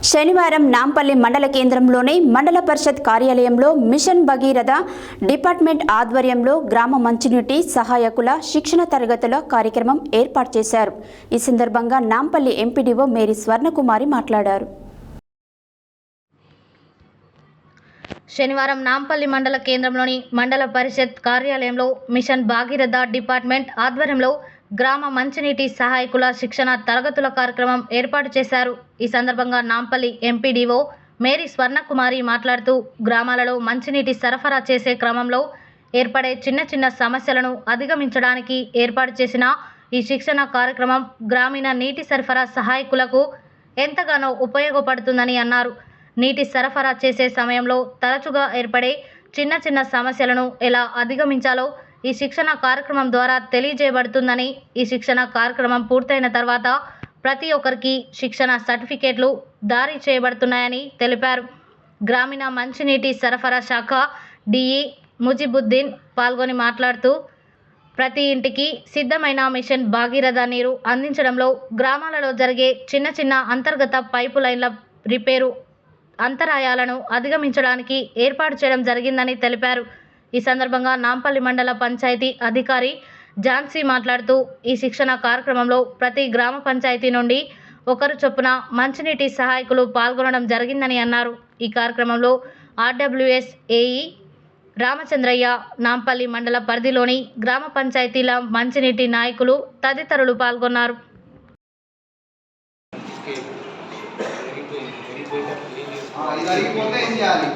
శనివారం నాంపల్లి మండల కేంద్రంలోని మండల పరిషత్ కార్యాలయంలో మిషన్ భగీరథ డిపార్ట్మెంట్ ఆధ్వర్యంలో గ్రామ మంచినీటి సహాయకుల శిక్షణ తరగతుల కార్యక్రమం ఏర్పాటు చేశారు. ఈ సందర్భంగా నాంపల్లి ఎంపీడీఓ మేరీ స్వర్ణకుమారి మాట్లాడారు. శనివారం నాంపల్లి మండల కేంద్రంలోని మండల పరిషత్ కార్యాలయంలో మిషన్ భగీరథ డిపార్ట్మెంట్ ఆధ్వర్యంలో గ్రామ మంచినీటి సహాయకుల శిక్షణ తరగతుల కార్యక్రమం ఏర్పాటు చేశారు. ఈ సందర్భంగా నాంపల్లి ఎంపీడీఓ మేరీ స్వర్ణకుమారి మాట్లాడుతూ గ్రామాలలో మంచినీటి సరఫరా చేసే క్రమంలో ఏర్పడే చిన్న చిన్న సమస్యలను అధిగమించడానికి ఏర్పాటు చేసిన ఈ శిక్షణ కార్యక్రమం గ్రామీణ నీటి సరఫరా సహాయకులకు ఎంతగానో ఉపయోగపడుతుందని అన్నారు. నీటి సరఫరా చేసే సమయంలో తరచుగా ఏర్పడే చిన్న చిన్న సమస్యలను ఎలా అధిగమించాలో ఈ శిక్షణ కార్యక్రమం ద్వారా తెలియజేయబడుతుందని, ఈ శిక్షణ కార్యక్రమం పూర్తయిన తర్వాత ప్రతి ఒక్కరికి శిక్షణ సర్టిఫికేట్లు జారీ చేయబడుతున్నాయని తెలిపారు. గ్రామీణ మంచినీటి సరఫరా శాఖ డిఈ ముజిబుద్దీన్ పాల్గొని మాట్లాడుతూ ప్రతి ఇంటికి సిద్ధమైన మిషన్ భగీరథ నీరు అందించడంలో గ్రామాలలో జరిగే చిన్న చిన్న అంతర్గత పైపు లైన్ల రిపేరు అంతరాయాలను అధిగమించడానికి ఏర్పాటు చేయడం జరిగిందని తెలిపారు. ఈ సందర్భంగా నాంపల్లి మండల పంచాయతీ అధికారి ఝాన్సీ మాట్లాడుతూ ఈ శిక్షణ కార్యక్రమంలో ప్రతి గ్రామ పంచాయతీ నుండి ఒకరు చొప్పున మంచినీటి సహాయకులు పాల్గొనడం జరిగిందని అన్నారు. ఈ కార్యక్రమంలో ఆర్డబ్ల్యూఎస్ ఏఈ రామచంద్రయ్య, నాంపల్లి మండల పరిధిలోని గ్రామ పంచాయతీల మంచినీటి నాయకులు తదితరులు పాల్గొన్నారు. ఇది అరిగిపోతే ఏం చేయాలి?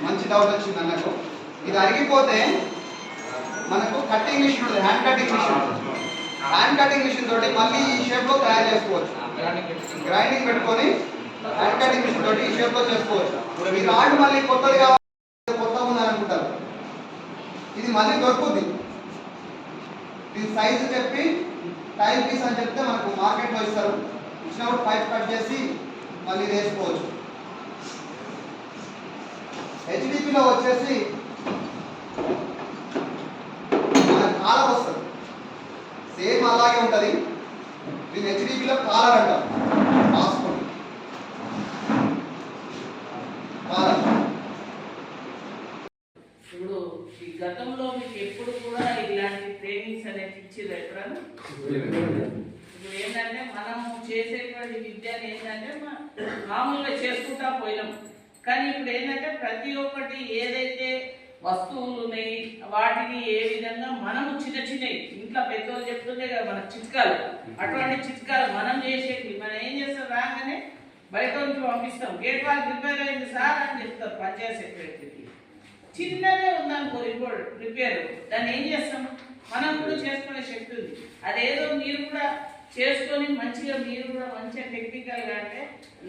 మంచి డౌట్ వచ్చింది అన్నట్టు. ఇది అరిగిపోతే మనకు కటింగ్ మిషన్ ఉంటుంది, hand cutting machine. Hand cutting machine తోటి మళ్ళీ ఈ షేప్లో తయారు చేసుకోవచ్చు. గ్రైండింగ్ పెట్టుకొని హ్యాండ్ కటింగ్ మిషన్ తోటి ఈ షేప్లో చేసుకోవచ్చు. ఈ రాడ్ మళ్ళీ కొత్తది కావాలి, కొత్తగా ఉందనుకుంటారు, ఇది మళ్ళీ దొరుకుతుంది. దీని సైజు చెప్పి టైల్ పీస్ అని చెప్తే మనకు మార్కెట్లో ఇస్తారు. ఇచ్చినప్పుడు పైప్ కట్ చేసి మళ్ళీ వేసుకోవచ్చు. హెచ్డిపిలో వచ్చేసి మన కాలర్ వస్తుంది, సేమ్ అలాగే ఉంటుంది. దీని హెచ్డిపిలో కాలర్ అంటాం, రాసుకోండి కాలర్. ఇప్పుడు ఈ గతంలో మీకు ఎప్పుడు కూడా ఇలాంటి ట్రైనింగ్స్ అనేది ఇచ్చారు ఎప్పుడన్నా? ఇప్పుడు ఏంటంటే మనము చేసేటువంటి విద్యను ఏంటంటే మామూలుగా చేసుకుంటా పోయినాం. కానీ ఇప్పుడు ఏంటంటే ప్రతి ఒక్కటి ఏదైతే వస్తువులు ఉన్నాయి వాటిని ఏ విధంగా మనము చిన్న చిన్నవి ఇంట్లో పెద్దోళ్ళు చెప్తుంటే కదా మన చిట్కాలు, అటువంటి చిట్కాలు మనం చేసేది. మనం ఏం చేస్తాం, రాగానే బయట నుంచి పంపిస్తాం, గేట్ వాళ్ళు రిపేర్ అయింది సార్ అని చెప్తారు పంచాయత్ సెక్రటరీకి. చిన్నదే ఉందనుకో రిపేర్, దాన్ని ఏం చేస్తాం, మనం కూడా చేసుకునే శక్తి ఉంది. అదేదో మీరు కూడా చేసుకొని మంచిగా మీరు కూడా మంచిగా టెక్నికల్గా అంటే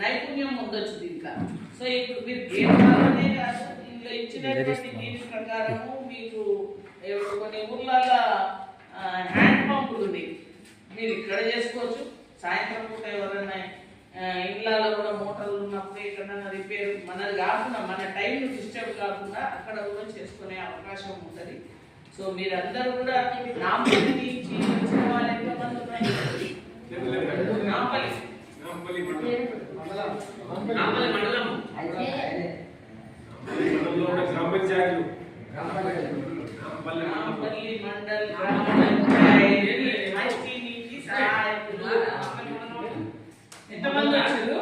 నైపుణ్యం ఉండొచ్చు దీంట్లో. సో ఇప్పుడు మీరు గేట్ వాళ్ళనే కాదు, ఇందులో ఇచ్చినటువంటి దీని ప్రకారము మీకు కొన్ని ఊర్లలో హ్యాండ్ పంపులు ఉన్నాయి, మీరు ఇక్కడ చేసుకోవచ్చు. సాయంత్రం పూట ఎవరైనా ఇళ్ళలో కూడా మోటార్లు ఉన్నప్పుడు ఎక్కడన్నా రిపేర్ మనది కాకుండా మన టైం డిస్టర్బ్ కాకుండా అక్కడ కూడా చేసుకునే అవకాశం ఉంటుంది. సో మీరందరూ కూడా నాంపల్లి నుంచి వచ్చిన వాళ్ళు ఎంతమంది ఉన్నారు? నాంపల్లి మండలం నాంపల్లి మండల్ గ్రామ పంచాయతీ మంచినీటి సహాయకులు ఎంతమంది వచ్చారు?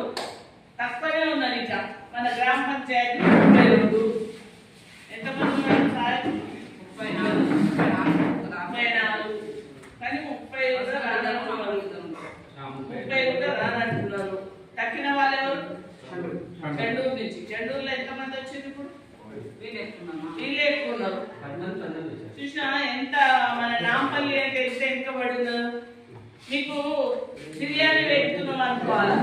తక్కువనే ఉన్నారు. ఇంకా మన గ్రామ పంచాయతీ 32. ఎంతమంది ఉన్నారు సహాయకులు? 34. కానీ 30 కూడా రానంటున్నారు. 30 కూడా రానంటున్నారు. తక్కిన వాళ్ళు ఎవరు? చెండూరు నుంచి. చెండూరులో ఎంతమంది వచ్చింది? ఇప్పుడు వీళ్ళే ఎక్కువ ఉన్నారు. చూసినా ఎంత మన నాంపల్లి అంటే ఎంత వెనుకబడి ఉన్నారు. మీకు బిర్యానీ పెడుతున్నాం అనుకోవాలి,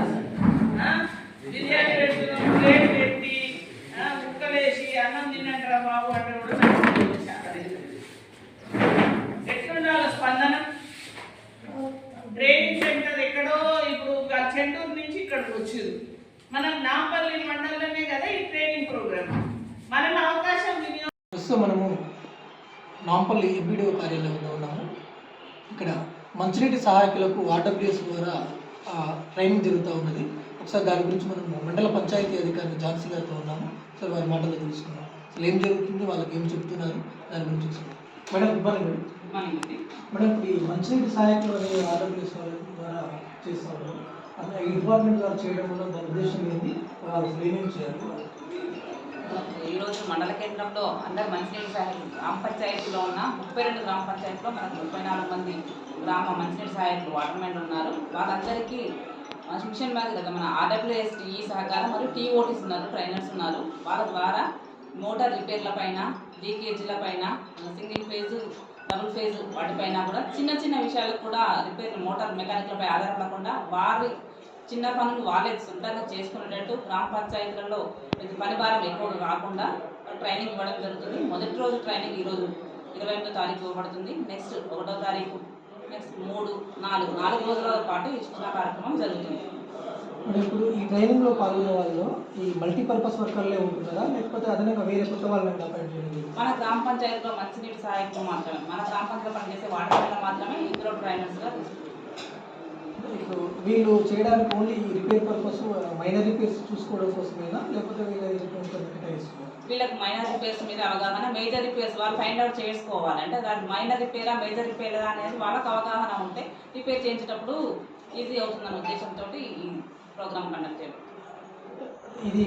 బిర్యానీ పెడుతున్నాం, ప్లేట్ పెట్టి ముక్కలేసి అన్నం తిన్నాక బాబు అంటే కూడా ఎట్లుండాలి స్పందన? ట్రైనింగ్ సెంటర్ ఎక్కడో ఇప్పుడు చెండూరు నుంచి ఇక్కడికి వచ్చింది. మనం నాంపల్లి మండలంలోనే కదా ఈ ట్రైనింగ్ ప్రోగ్రామ్. మనం అవకాశం ప్రస్తుతం మనము నాంపల్లి ఎంపీడీఓ కార్యాలయంలో ఉన్నాము. ఇక్కడ మంచినీటి సహాయకులకు ఆర్డబ్ల్యూఎస్ ద్వారా ట్రైనింగ్ జరుగుతూ ఉన్నది. సార్ దాని గురించి మనం మండల పంచాయతీ అధికారి ఝాన్సీ గారితో ఉన్నాము. సార్ వారి మాటలు తెలుసుకున్నాం. అసలు ఏం జరుగుతుంది, వాళ్ళకి ఏం చెప్తున్నారు దాని గురించి చూసుకున్నాం. Madam good morning. మేడం ఇప్పుడు ఈ మంచినీటి సహాయకులు అనే ఆర్డబ్ల్యూఎస్ వాళ్ళ ద్వారా చేస్తున్నారు. అసలు ఈ డిపార్ట్మెంట్ ద్వారా చేయడం వల్ల దాని ఉద్దేశం ఏంటి, వాళ్ళు ఏమేమి చేయాలి? ఈరోజు మండల కేంద్రంలో అందరు మంచినీటి సహాయకులు గ్రామ పంచాయతీలో ఉన్న 32 గ్రామ పంచాయతీలో మనకు 34 మంది గ్రామ మంచినీటి సహాయకులు వాటర్మెన్ ఉన్నారు. వాళ్ళందరికీ మిషన్ భాగీరథ మన ఆర్డబ్ల్యూఎస్ టీఈ సహకారం మరియు టీఓటీస్ ఉన్నారు, ట్రైనర్స్ ఉన్నారు. వాళ్ళ ద్వారా మోటార్ రిపేర్ల పైన, లీకేజీల పైన, సింగిల్ ఫేజ్ డబుల్ ఫేజ్ వాటిపైన కూడా చిన్న చిన్న విషయాలకు కూడా రిపేర్ మోటార్ మెకానిక్లపై ఆధారపడకుండా వారి చిన్న పనులు వాళ్ళే సొంతంగా చేసుకునేటట్టు గ్రామ పంచాయతీలలో పని భారం ఎక్కువ కాకుండా ట్రైనింగ్ ఇవ్వడం జరుగుతుంది. మొదటి రోజు ట్రైనింగ్ ఈరోజు 28వ తారీఖు ఇవ్వబడుతుంది. నెక్స్ట్ 1వ తారీఖు, నెక్స్ట్ 3, 4 రోజుల పాటు ఈ శిక్షణ కార్యక్రమం జరుగుతుంది. ఇప్పుడు ఈ ట్రైనింగ్లో పాల్గొనే వాళ్ళు ఈ మల్టీపర్పస్ వర్కర్లే ఉంటున్నారా, లేకపోతే అదనంగా వేరే కొత్త వాళ్ళని అపాయింట్ చేయడం? మన గ్రామ పంచాయతీలో మంచినీటి సహాయకులు మాత్రమే, మన గ్రామ పంచాయతీలో పనిచేసే వాటర్ మాత్రమే ఇందులో ట్రైనర్స్గా తీసుకుంటారు. ఇప్పుడు వీళ్ళు చేయడానికి ఓన్లీ ఈ రిపేర్ పర్పస్, మైనర్ రిపేర్స్ చూసుకోవడం కోసమేనా, లేకపోతే వీళ్ళకి మైనర్ రిపేర్స్ మీద అవగాహన, మేజర్ రిపేర్స్ వాళ్ళు ఫైండ్ అవుట్ చేసుకోవాలి. అంటే దాని మైనర్ రిపేరా మేజర్ రిపేరా అనేది వాళ్ళకి అవగాహన ఉంటే రిపేర్ చేయించేటప్పుడు ఈజీ అవుతుందన్న ఉద్దేశంతో ఈ ప్రోగ్రామ్ కండక్ట్ చేయడం. ఇది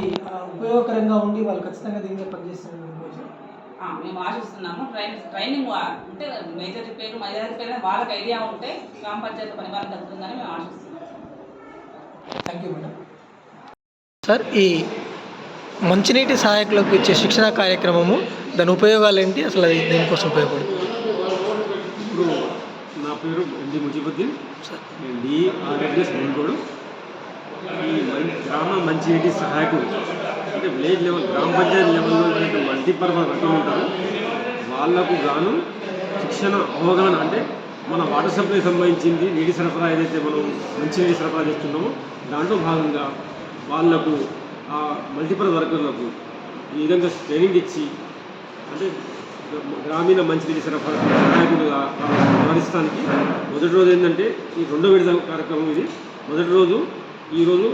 ఉపయోగకరంగా ఉండి వాళ్ళు ఖచ్చితంగా దీనిలో పనిచేస్తున్నారు. మేము ఆశిస్తున్నాము. ట్రైనింగ్ అంటే మేజర్ రిపేర్ మైనర్ రిపేర్ వాళ్ళకి ఐడియా ఉంటే గ్రామ పంచాయతీ పనిభారం తగ్గుతుందని మేము ఆశిస్తున్నాము. Thank you madam. సార్, ఈ మంచినీటి సహాయకులకు ఇచ్చే శిక్షణ కార్యక్రమము, దాని ఉపయోగాలు ఏంటి, అసలు అది దేనికోసం ఉపయోగపడుతుంది? ఇప్పుడు నా పేరు ఎండి ముజిబుద్దీన్, నేను డిఆర్ఎస్ బెంగళూరు. ఈ గ్రామ మంచినీటి సహాయకుడు అంటే విలేజ్ లెవెల్, గ్రామ పంచాయతీ లెవెల్లో మల్టీపర్పస్ వర్కర్లు ఉంటారు. వాళ్లకు గాను శిక్షణ అవగాహన, అంటే మన వాటర్ సప్లై సంబంధించింది నీటి సరఫరా ఏదైతే మనం మంచినీటి సరఫరా చేస్తున్నామో దాంట్లో భాగంగా వాళ్లకు ఆ మల్టీపర్పస్ వర్కర్లకు ఈ విధంగా ట్రైనింగ్ ఇచ్చి, అంటే గ్రామీణ మంచినీటి సరఫరా సహాయకులుగా వ్యవహరిస్తానికి మొదటి రోజు ఏంటంటే ఈ 2వ విడత కార్యక్రమం ఇది. మొదటి రోజు ఈరోజు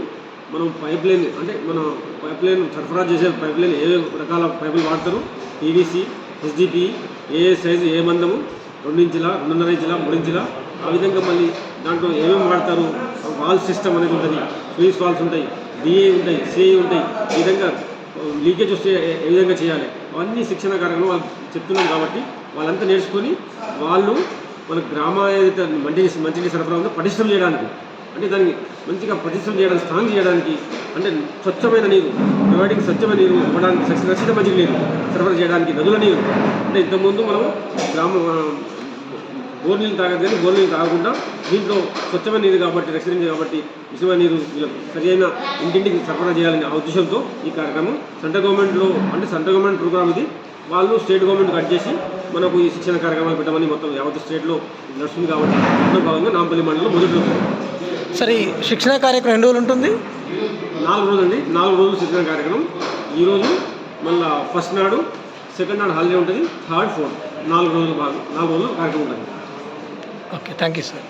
మనం పైప్ లైన్, అంటే మన పైప్ లైన్ సరఫరా చేసే పైప్ లైన్ ఏ రకాల పైపులు వాడతారు, పీవీసీ, ఎస్డిపి, ఏ సైజు, ఏ మందము, 2 ఇంచుల, 2.5 ఇంచుల, 3 ఇంచుల, ఆ విధంగా మళ్ళీ దాంట్లో ఏమేమి వాడతారు, వాల్ సిస్టమ్ అనేది ఉంటుంది, ఫ్రీజ్ వాల్స్ ఉంటాయి, డిఏ ఉంటాయి, సిఐ ఉంటాయి, ఈ విధంగా లీకేజ్ వస్తే ఏ విధంగా చేయాలి అవన్నీ శిక్షణ కార్యక్రమం వాళ్ళు చెప్తున్నాం. కాబట్టి వాళ్ళంతా నేర్చుకొని వాళ్ళు మన గ్రామ ఏదైతే మంచినీటి సరఫరా ఉందో పటిష్టం చేయడానికి, అంటే దాన్ని మంచిగా పటిష్టం చేయడానికి, స్ట్రాంగ్ చేయడానికి, అంటే స్వచ్ఛమైన నీరు ప్రొవైడింగ్, స్వచ్ఛమైన నీరు ఇవ్వడానికి, రక్షిత మంచి నీరు సరఫరా చేయడానికి, నదుల నీరు, అంటే ఇంతకుముందు మనం బోర్ నీళ్ళు తాగదు, కానీ బోర్ నీళ్ళు తాగకుండా దీంట్లో స్వచ్ఛమైన నీరు కాబట్టి, రక్షించింది కాబట్టి విషమైన నీరు సరైన ఇంటింటికి సరఫరా చేయాలనే ఉద్దేశంతో ఈ కార్యక్రమం సెంట్రల్ గవర్నమెంట్లో, అంటే సెంట్రల్ గవర్నమెంట్ ప్రోగ్రామ్ ఇది. వాళ్ళు స్టేట్ గవర్నమెంట్ కట్ చేసి మనకు ఈ శిక్షణ కార్యక్రమాలు పెట్టమని మొత్తం యావత్ స్టేట్లో నడుస్తుంది. కాబట్టి అందులో భాగంగా నాంపల్లి మండలంలో మొదటి రోజు. సరే, ఈ శిక్షణ కార్యక్రమం ఎన్ని రోజులు ఉంటుంది? 4 రోజులు అండి. 4 రోజులు శిక్షణ కార్యక్రమం. ఈరోజు మళ్ళీ ఫస్ట్ నాడు, సెకండ్ నాడు హాలిడే ఉంటుంది, థర్డ్, ఫోర్త్ 4 రోజులు కార్యక్రమం ఉంటుంది. Okay, thank you sir.